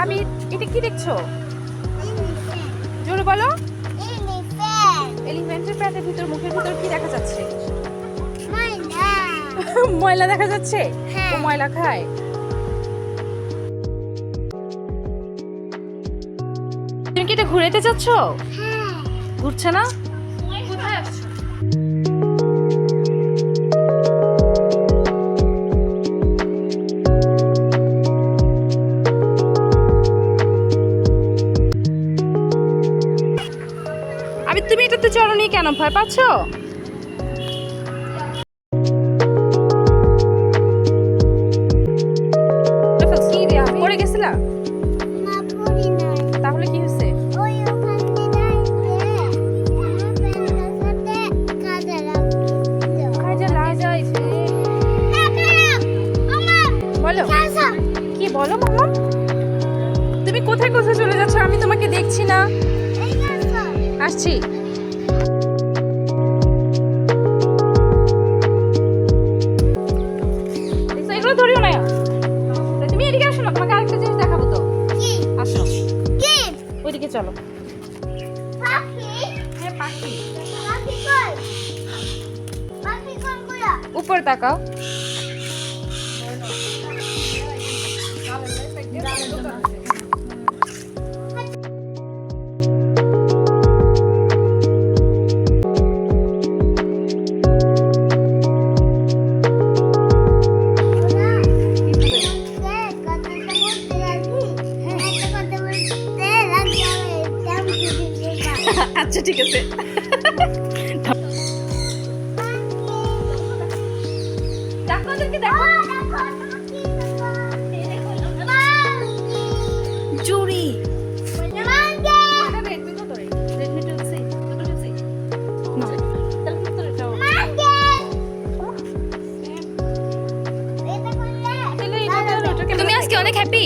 আমি এটা কি দেখছো? জোরে বলো। এলিফ্যান্টের পেটের ভিতর, মুখের ভিতর কি দেখা যাচ্ছে? ময়লা দেখা যাচ্ছে। ও ময়লা খায়। তুমি কি এটা ঘুরাতে যাচ্ছ? ঘুরছে না? কোথায় আসছো? আমি তুমি এটাতে চড়নি কেন? ভয় পাচ্ছ? পড়ে গেছিলা? তাহলে কি হয়েছে? বলো কি বলো মামা? তুমি কোথায় কোথায় চলে যাচ্ছ? আমি তোমাকে দেখছি না। আসছি। এগুলো ধরিও না। তুমি এদিকে আসো না, তোমাকে আরেকটা জিনিস দেখাবো তো। আসো ওইদিকে চলো। হ্যাঁ পাখি। উপরে তাকাও। আচ্ছা ঠিক আছে। জুড়ি তুমি আজকে অনেক হ্যাপি।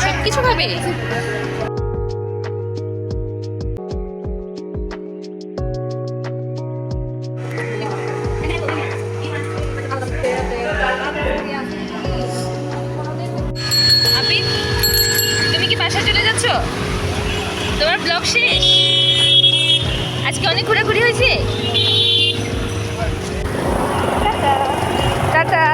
সবকিছু খাবে। আপি তুমি কি বাসায় চলে যাচ্ছ? তোমার ব্লগ শেষ? আজকে অনেক ঘোরাঘুরি হয়েছে। টাটা।